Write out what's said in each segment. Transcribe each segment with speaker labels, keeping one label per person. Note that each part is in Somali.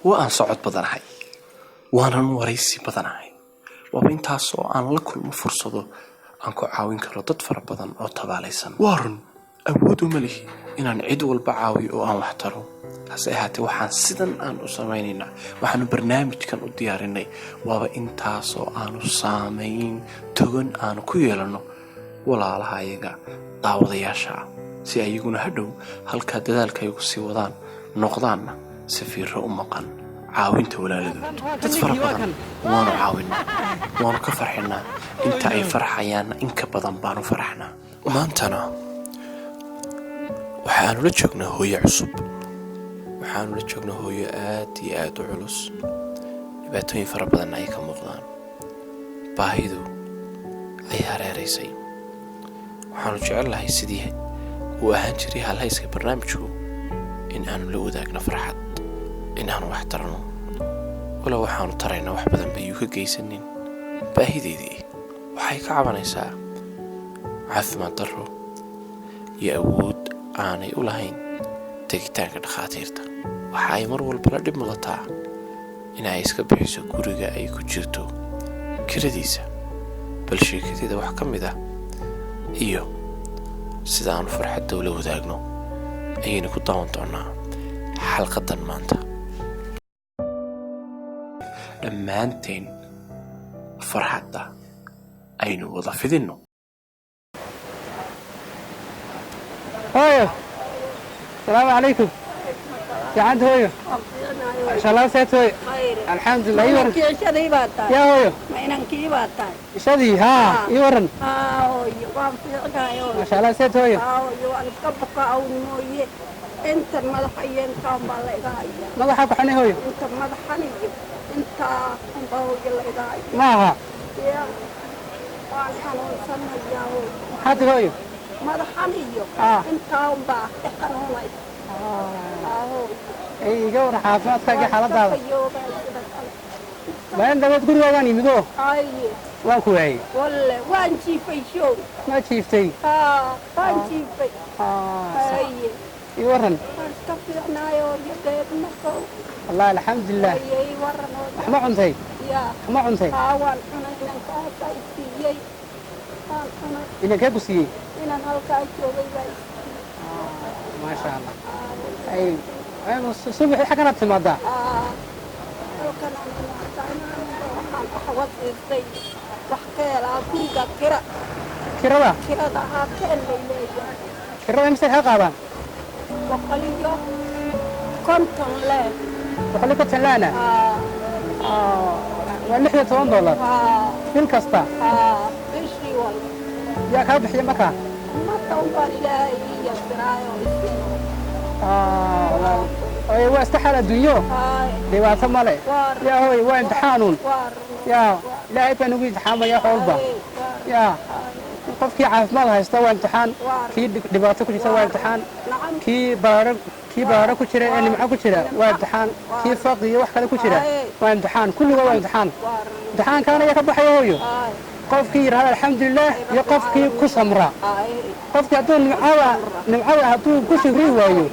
Speaker 1: وأنا صعد بدناهي وأنا نوريسي بدناهي وبين تاسو أنا لكل مفرصة أنكو عاوين كردت فربضان أو تباليسان وارن أودو مليه إن أن عدو البعاوي أو أن وحترو هسيهاتي وحان سيدن أن أسامينينا وحان برنامج كان أدياريني وابا إنتاسو أنو سامين تغن أنو كيالانو ولا لها يغا داودياشا سي أيغونا هدو هالكا دادالكا يغسي ودان نقضان سفير أمقان عاوينتا ولالدود dad fara badan waanu caawinaa waanu ka farxinaa inta ay farxayaan in ka badan baanu farxnaa maantana waxaanu la joognaa hooyo cusub waxaanu la joognaa hooyo aad iyo aad u culus dhibaatooyin fara badan ay ka muuqdaan baahidu ay hareeraysay waxaanu jecelahay sidii uu ahaan jiray halhayska barnaamijku in aanu la wadaagno farxad in aanu wax tarno wala waxaanu taraynaa wax badan bayuu ka geysanin baahideedii waxay ka cabanaysaa caafimaad darro iyo awood aanay u lahayn tegitaanka dhakhaatiirta waxa ay mar walba la dhib mudataa in ay iska bixiso guriga ay ku jirto kiradiisa bal sheekadeeda wax ka mid ah iyo sida aanu farxadda ula wadaagno ayaynu ku daawan doonaa xalqadan maanta dhammaanteen farxadda aynu wada fidinno
Speaker 2: هايو السلام عليكم يا عند هايو ان شاء الله سيت هايو الحمد لله يورن
Speaker 3: شدي باتا
Speaker 2: يا هايو
Speaker 3: ما ينكي باتا
Speaker 2: شدي ها يورن
Speaker 3: هايو وام فيها
Speaker 2: ما شاء الله سيت هايو
Speaker 3: هايو الكبك او نويه انت مدحين كان بالغاي
Speaker 2: مدحك حني هايو
Speaker 3: انت مدحني انت باوي لغاي
Speaker 2: ما ها
Speaker 3: يا وان حنون سنه يا
Speaker 2: حد هايو
Speaker 3: مدحنيو انت با قانوني
Speaker 2: اي جور حافظتك حالتها ما عندك تقول وين يمدو
Speaker 3: اي
Speaker 2: وين كوي
Speaker 3: والله وين شيفي شو
Speaker 2: ما شفتي
Speaker 3: وين شيفي اي
Speaker 2: يورن
Speaker 3: استفدنا يوم يدينا
Speaker 2: والله الحمد لله
Speaker 3: اي ورن
Speaker 2: ما عنتي
Speaker 3: يا
Speaker 2: ما عنتي
Speaker 3: وان انا كايتي
Speaker 2: إنك كبسي
Speaker 3: إن هالكاي جوبي
Speaker 2: ما شاء الله أي أنا الصبح حكنا بتمضى
Speaker 3: هالكنا أنا حوض إزاي وحكي لا كيرا كيرا
Speaker 2: كيرا
Speaker 3: كيرا ده هاكل ليلة
Speaker 2: كيرا يمسك هقابا
Speaker 3: وقليو كنت لا
Speaker 2: وقليو كنت لانا ونحن $10 في الكستا
Speaker 3: بشري والله
Speaker 2: يا كاب حيا مكا
Speaker 3: ما توبر إلهي يا سرايا
Speaker 2: والله أيوة استحالة دنيو ديوان ثمالي يا هوي وين امتحانون يا لا يبقى نقول امتحان يا حولبا يا qofkii caafimaad haysta waa imtixaan kii dhibaato ku jirta waa imtixaan kii baara ku jira ee nimco ku jira waa imtixaan kii faqri iyo wax kale ku jira waa imtixaan kulligood waa imtixaan imtixaankaana ayaa ka baxaya hooyo qofkii yidhahda alxamdulilah iyo qofkii ku samra qofkii hadduu nimcada hadduu ku shukri waayo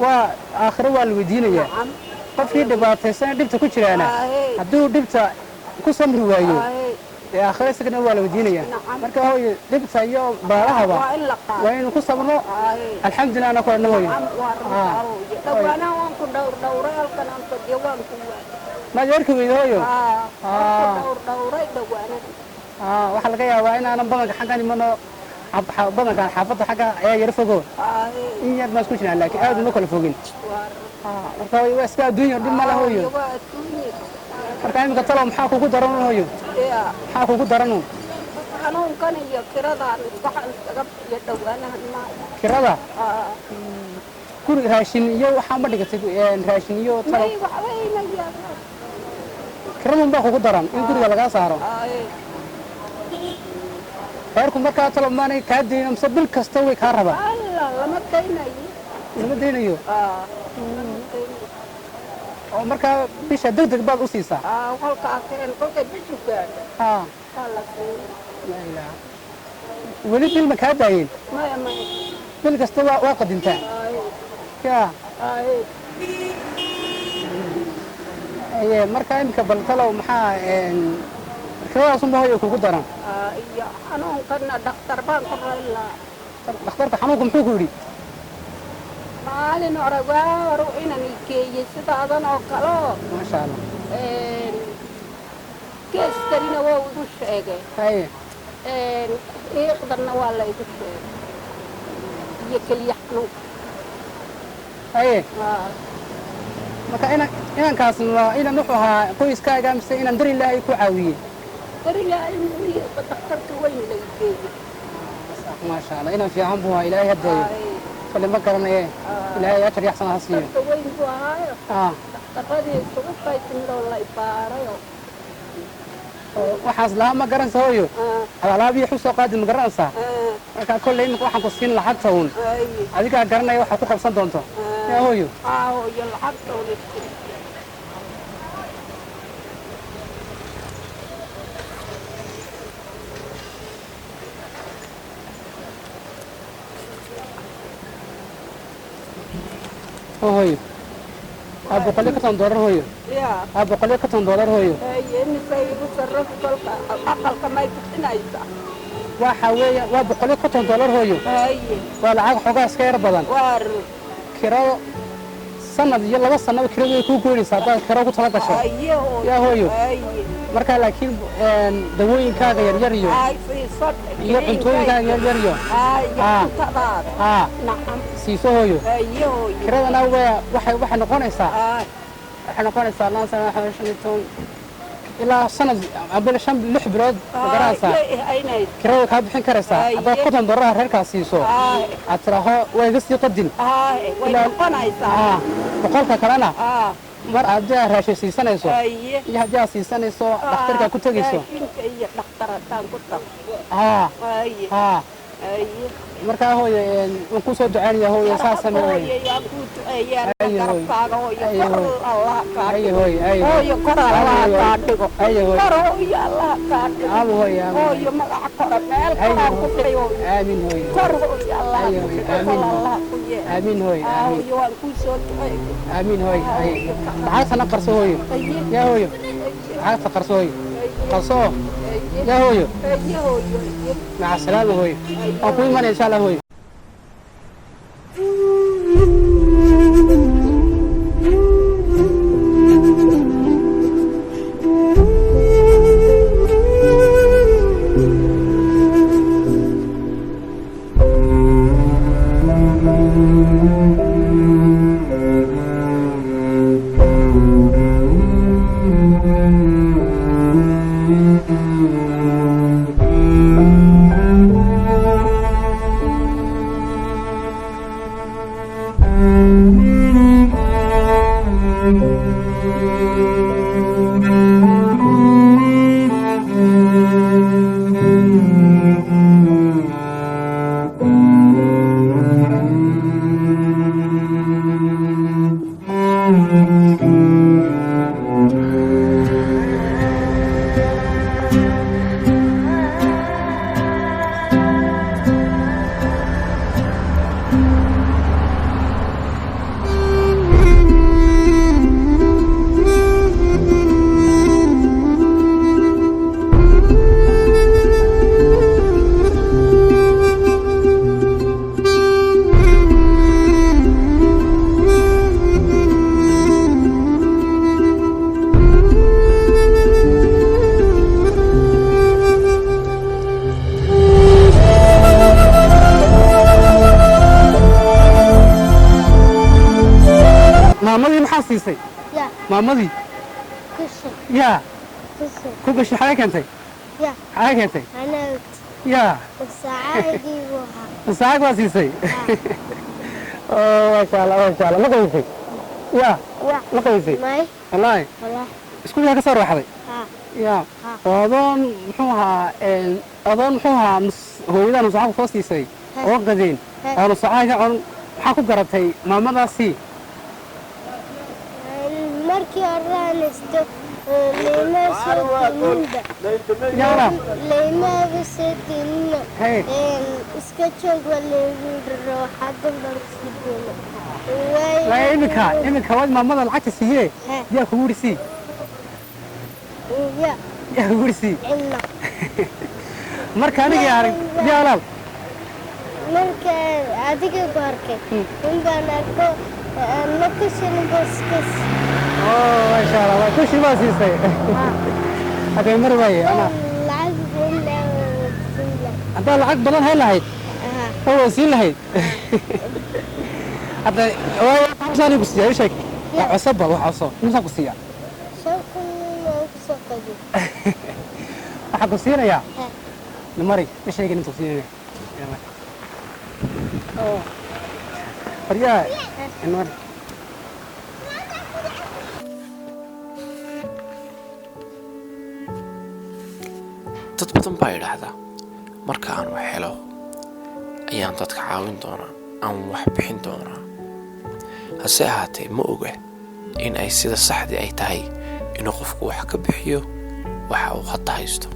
Speaker 2: waa aakhiro waa la weydiinayaa qofkii dhibaataysan dhibta ku jiraana hadduu dhibta ku samri waayo يا أخي سكنا ولا ودينيا مركا هو دبت يوم بارها وين كسبنا الحمد لله أنا كنا نوي
Speaker 3: أنا وانكو دور الكلام تجوان
Speaker 2: ما يركب يدوي
Speaker 3: دور
Speaker 2: وحلا كيا وين أنا بنا حاجة منو بنا كان حافظ حاجة يا يرفقوا إن يد ما سكوتنا لكن أود نقول فوقين مركا هو يسكت الدنيا دم ما له هو marka imika talo maxaa kugu daran hooyo maxaa kugu daran
Speaker 3: xanuunkan iyo kiradaan waxaan iskaga dhawaanahan ma
Speaker 2: kirada guri raashin iyo waxa ma dhigatay raashin iyo talo kiradan baa kugu daran in guriga laga saaro heerku markaa talo maanay kaa deeyno mise bil kasta way kaa rabaa lama deynayo oo markaa bisha degdeg baad u siisaa
Speaker 3: qolka akhiran qolka bishu gaar
Speaker 2: weli bil ma kaa daayeen
Speaker 3: maya
Speaker 2: bil kasta waa qadintaa ya أيه مركا إمك بلطلة ومحا كذا أصلا هو يكون قدران
Speaker 3: يا حنون كنا دكتور بان كرلا
Speaker 2: دكتور حنونكم حكوري
Speaker 3: maalin hore waa hore inaan ikeeyey sidaadan oo kale
Speaker 2: ما شاء الله
Speaker 3: geestarina waa igu sheegay
Speaker 2: أيه
Speaker 3: iiqdanna waa la igu sheegay iyo keliya xanuunka
Speaker 2: أيه marka inankaas inan wuxuu ahaa qoyskaaga mise inan dar ilaahay ku caawiyey
Speaker 3: dariga daktarka weyn la ikeeyey
Speaker 2: ما شاء الله inan fiican buu ahaa ilaahay haddeeyo kale ma garanaye ilaahay ajar yaxsan ha siiyo
Speaker 3: daktarka weyn buu ahaayo daktaradii isugu qaysimdoo la ibaarayo
Speaker 2: waxaas lahaa ma garanaysa hooyo alaabiyo xu soo qaadi ma garanaysaa marka kolley iminka waxaan ku siin lacagta uun adigaa garanaya waxaad ku qabsan doonto yaa hooyo
Speaker 3: hooyo lacagta un
Speaker 2: hooyo boqol iyo konton doolar hooyo boqol iyo konton doolar hooyo
Speaker 3: imisay igu sarrafi kolka aqalka may bixinaysaa
Speaker 2: waxa weeye waa boqol iyo konton doolar hooyo waa lacag xoogaa iska yar badan kirado sanad iyo 2 sanaba kiradu way kuu goynaysaa haddaad kiro ugu tala gasho yaa hooyo marka laakiin dawooyinkaaga yaryar iyo cuntooyinkaaga yaryar iyo siiso hooyo kiradana waxay noqonaysaa ilaa sanad amba 5 bilood ma garanaysaa kirada kaa bixin karaysaa haddaad 50 doolar reerkaas siiso aad tiraaho waa iga sii qadin boqolka kalena mar aad raashin siisanayso iyo haddii aad siisanayso dhakhtarkaa ku tegayso markaa hooyo waan ku soo ducaynaya hooyo saas sameeyay يا هويو مع السلامة هويو أقول من إن شاء الله هويو مامدي محاسيسي
Speaker 4: يا
Speaker 2: مامدي
Speaker 4: كشي
Speaker 2: يا
Speaker 4: كشي
Speaker 2: كوكشي حاجة أنتي
Speaker 4: يا
Speaker 2: حاجة أنتي
Speaker 4: أنا
Speaker 2: يا
Speaker 4: سعادي وها
Speaker 2: ساعة واسيسي ما شاء الله ما شاء الله ما قويسي يا ما قويسي
Speaker 4: ماي
Speaker 2: والله
Speaker 4: والله
Speaker 2: اسكولي هكا صار واحد يا وأظن محوها هو إذا نصعب فاستيسي وقدين أنا صعايا maxaa ku garatay maamadaasi
Speaker 4: markii oraanisto leema sootinda
Speaker 2: yaara
Speaker 4: leema sootinda iska joog waleeru xagga barsidina
Speaker 2: way imika waad maamada lacagta siiyee yaa kugu risi
Speaker 4: يا
Speaker 2: yaa guursii
Speaker 4: عنا
Speaker 2: marka aniga arag yaa walaal
Speaker 4: marka adiga ku arkay in baan arko ma ku shin baskas
Speaker 2: oo masha Allah waa ku shibaa siisay hadee mar waaye ana
Speaker 4: lacag illa sila
Speaker 2: hadda lacag badan hay lahayd oo siin lahayd hadda waa xabsani ku siiyay sheeg waa cusub wax cusub musa ku siiya
Speaker 4: shaqo ma ku saqadi
Speaker 2: waxa ku siinaya numari ma sheegin inta siinaya oo fariya numar
Speaker 1: dad badan baa idhaahda marka aan wax helo ayaan dadka caawin doonaa aan wax bixin doonaa hase ahaatee ma oga in ay sida saxdii ay tahay inuu qofku wax ka bixiyo waxa uu hadda haysto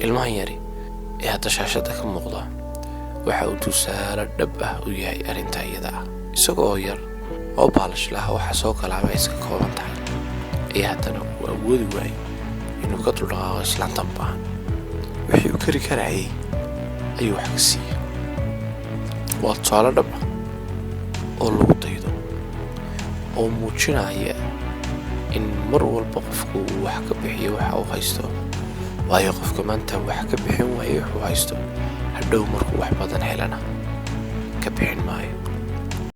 Speaker 1: ilmahan yari ee hadda shaashada ka muuqda waxa uu tusaale dhab ah u yahay arrinta iyada ah isagoo yar oo baalash laha waxa soo galaaba iska kooban tahay ee haddana uu awoodi waayo inuu ka duldhaqaaqo islaantan baahan wixii uu kari karayay ayuu wax ka siiya waa tusaale dhab ah oo lagu daydo oo muujinaya in mar walba qofku uu wax ka bixiyo waxa uu haysto waayo qofka maanta wax ka bixin waayo wuxuu haysto hadhow markuu wax badan helana ka bixin maayo